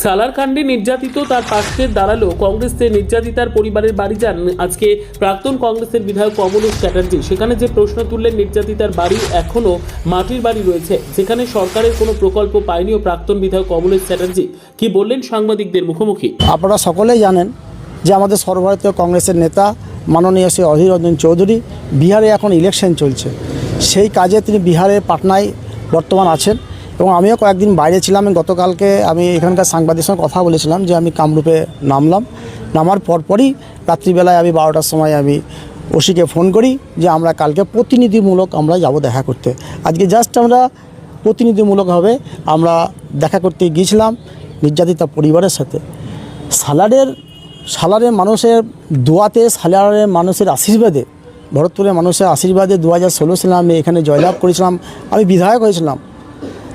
সালার কাণ্ডে নির্যাতিত তার পাশে দাঁড়ালো কংগ্রেসের নির্যাতিতার পরিবারের বাড়ি যান আজকে প্রাক্তন কংগ্রেসের বিধায়ক কমলেশ চ্যাটার্জি। সেখানে যে প্রশ্ন তুললেন, নির্যাতিতার বাড়ি এখনও মাটির বাড়ি রয়েছে, যেখানে সরকারের কোনো প্রকল্প পায়নি ও প্রাক্তন বিধায়ক কমলেশ চ্যাটার্জি কি বললেন সাংবাদিকদের মুখোমুখি। আপনারা সকলেই জানেন যে আমাদের সর্বভারতীয় কংগ্রেসের নেতা মাননীয় শ্রী অধীর রঞ্জন চৌধুরী বিহারে এখন ইলেকশন চলছে, সেই কাজে তিনি বিহারের পাটনায় বর্তমান আছেন এবং আমিও কয়েকদিন বাইরে ছিলাম। গতকালকে আমি এখানকার সাংবাদিকের সঙ্গে কথা বলেছিলাম যে আমি কামরূপে নামার পরপরই রাত্রিবেলায় আমি 12টার সময় আমি ওসিকে ফোন করি যে আমরা কালকে প্রতিনিধিমূলক আমরা যাব দেখা করতে। আজকে জাস্ট আমরা প্রতিনিধিমূলকভাবে আমরা দেখা করতে গিয়েছিলাম নির্যাতিতা পরিবারের সাথে। সালারের মানুষের দোয়াতে, সালারের মানুষের আশীর্বাদে, ভরতপুরের মানুষের আশীর্বাদে 2016 সালে আমি এখানে জয়লাভ করেছিলাম, আমি বিধায়ক হয়েছিলাম।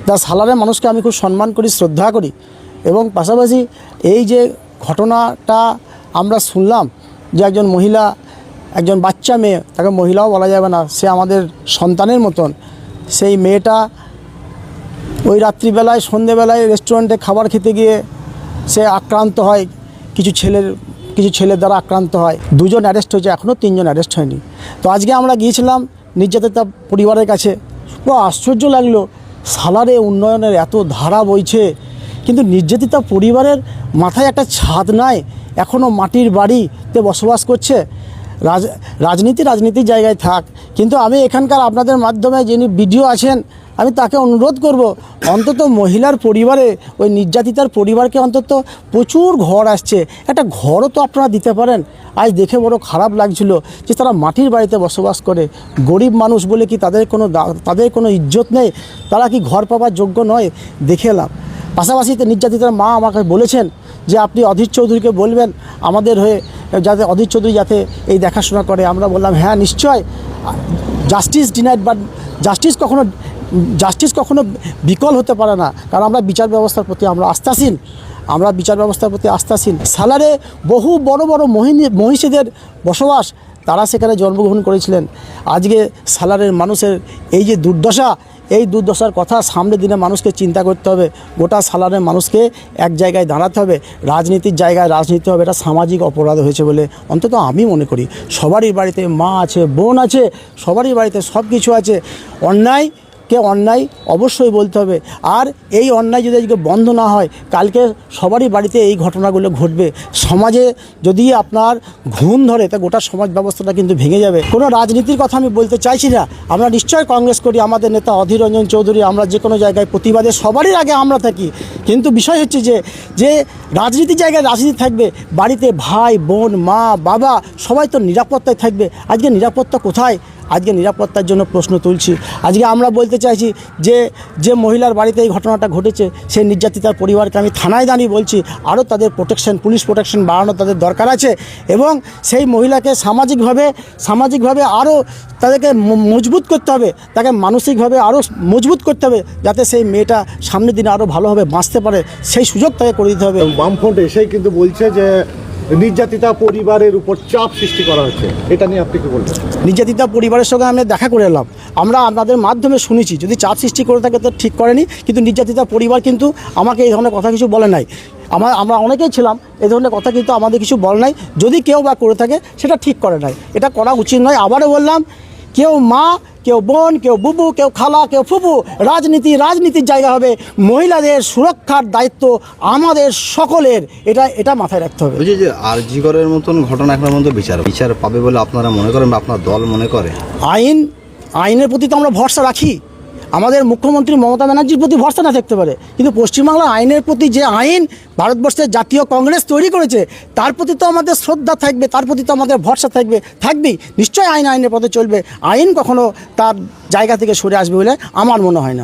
তা সালারের মানুষকে আমি খুব সম্মান করি, শ্রদ্ধা করি এবং পাশাপাশি এই যে ঘটনাটা আমরা শুনলাম যে একজন মহিলা, একজন বাচ্চা মেয়ে, তাকে মহিলাও বলা যাবে না, সে আমাদের সন্তানের মতন, সেই মেয়েটা ওই রাত্রিবেলায় সন্ধেবেলায় রেস্টুরেন্টে খাবার খেতে গিয়ে সে আক্রান্ত হয়, কিছু ছেলের দ্বারা আক্রান্ত হয়। 2 জন অ্যারেস্ট হয়েছে, এখনও 3 জন অ্যারেস্ট হয়নি। তো আজকে আমরা গিয়েছিলাম নির্যাতিতা পরিবারের কাছে। পুরো আশ্চর্য লাগলো, সালারে উন্নয়নের এত ধারা বইছে কিন্তু নির্যাতিতা পরিবারের মাথায় একটা ছাদ নাই, এখনও মাটির বাড়িতে বসবাস করছে। রাজনীতির জায়গায় থাক, কিন্তু আমি এখানকার আপনাদের মাধ্যমে যিনি বিডিও আছেন আমি তাকে অনুরোধ করব, অন্তত মহিলার পরিবারে ওই নির্যাতিতার পরিবারকে অন্তত প্রচুর ঘর আসছে, একটা ঘরও তো আপনারা দিতে পারেন। আজ দেখে বড় খারাপ লাগছিল যে তারা মাটির বাড়িতে বসবাস করে, গরিব মানুষ বলে কি তাদের কোনো ইজ্জত নেই, তারা কি ঘর পাওয়ার যোগ্য নয়, দেখে এলাম। পাশাপাশি নির্যাতিতার মা আমাকে বলেছেন যে আপনি অধীর চৌধুরীকে বলবেন আমাদের হয়ে, যাতে অধীর চৌধুরী যাতে এই দেখাশোনা করে। আমরা বললাম হ্যাঁ নিশ্চয়, জাস্টিস ডিনাইড, বাট জাস্টিস কখনো বিকল হতে পারে না, কারণ আমরা বিচার ব্যবস্থার প্রতি আস্থাশীল। সালারে বহু বড় বড় মহিষীদের বসবাস, তারা সেখানে জন্মগ্রহণ করেছিলেন। আজকে সালারের মানুষের এই যে দুর্দশা, এই দুর্দশার কথা সামনে দিনে মানুষকে চিন্তা করতে হবে, গোটা সালারের মানুষকে এক জায়গায় দাঁড়াতে হবে, রাজনীতির জায়গায় রাজনীতি হবে। এটা সামাজিক অপরাধ হয়েছে বলে অন্তত আমি মনে করি। সবারই বাড়িতে মা আছে, বোন আছে, সবারই বাড়িতে সব কিছু আছে। অন্যায় অবশ্যই বলতে হবে, আর এই অন্যায় যদি আজকে বন্ধ না হয়, কালকে সবারই বাড়িতে এই ঘটনাগুলো ঘটবে। সমাজে যদি আপনার ঘুণ ধরে তা গোটা সমাজ ব্যবস্থাটা কিন্তু ভেঙে যাবে। কোনো রাজনীতির কথা আমি বলতে চাইছি না, আমরা নিশ্চয় কংগ্রেস করি, আমাদের নেতা অধীর রঞ্জন চৌধুরী, আমরা যে কোনো জায়গায় প্রতিবাদে সবারই আগে আমরা থাকি, কিন্তু বিষয় হচ্ছে যে রাজনীতির জায়গায় রাজনীতি থাকবে, বাড়িতে ভাই বোন মা বাবা সবাই তো নিরাপত্তায় থাকবে। আজকে নিরাপত্তা কোথায়? আজকে নিরাপত্তার জন্য প্রশ্ন তুলছি। আজকে আমরা বলতে চাইছি যে মহিলার বাড়িতে এই ঘটনাটা ঘটেছে, সেই নির্যাতিতার পরিবারকে আমি থানায় দাঁড়িয়ে বলছি আরও তাদের পুলিশ প্রোটেকশন বাড়ানো তাদের দরকার আছে, এবং সেই মহিলাকে সামাজিকভাবে আরও তাদেরকে মজবুত করতে হবে, তাকে মানসিকভাবে আরও মজবুত করতে হবে, যাতে সেই মেয়েটা সামনের দিনে আরও ভালোভাবে বাঁচতে পারে, সেই সুযোগ তাকে করে দিতে হবে। বামফ্রন্ট এসেই কিন্তু বলছে যে নির্যাতিতা পরিবারের উপর চাপ সৃষ্টি করা হচ্ছে, এটা নিয়ে আপনি কি বলবেন? নির্যাতিতা পরিবারের সঙ্গে আমি দেখা করে এলাম, আমরা আপনাদের মাধ্যমে শুনেছি, যদি চাপ সৃষ্টি করে থাকে তো ঠিক করেনি, কিন্তু নির্যাতিতা পরিবার কিন্তু আমাকে এই ধরনের কথা কিছু বলে নাই। আমরা অনেকেই ছিলাম, এই ধরনের কথা কিন্তু আমাদের কিছু বলে নাই। যদি কেউ বা করে থাকে সেটা ঠিক করে নাই, এটা করা উচিত নয়। আবারও বললাম, কেউ মা, কেউ বোন, কেউ বুবু, কেউ খালা, কেউ ফুপু, রাজনীতির জায়গা হবে, মহিলাদের সুরক্ষার দায়িত্ব আমাদের সকলের, এটা মাথায় রাখতে হবে। বুঝি যে আরজি করের মতন ঘটনা এখন মধ্যে বিচার পাবে বলে আপনারা মনে করেন বা আপনার দল মনে করে? আইনের প্রতি তো আমরা ভরসা রাখি, আমাদের মুখ্যমন্ত্রী মমতা ব্যানার্জির প্রতি ভরসা না থাকতে পারে, কিন্তু পশ্চিমবাংলার আইনের প্রতি যে আইন ভারতবর্ষের জাতীয় কংগ্রেস তৈরি করেছে তার প্রতি তো আমাদের শ্রদ্ধা থাকবে, তার প্রতি তো আমাদের ভরসা থাকবেই। নিশ্চয়ই আইনের পথে চলবে, আইন কখনো তার জায়গা থেকে সরে আসবে বলে আমার মনে হয় না।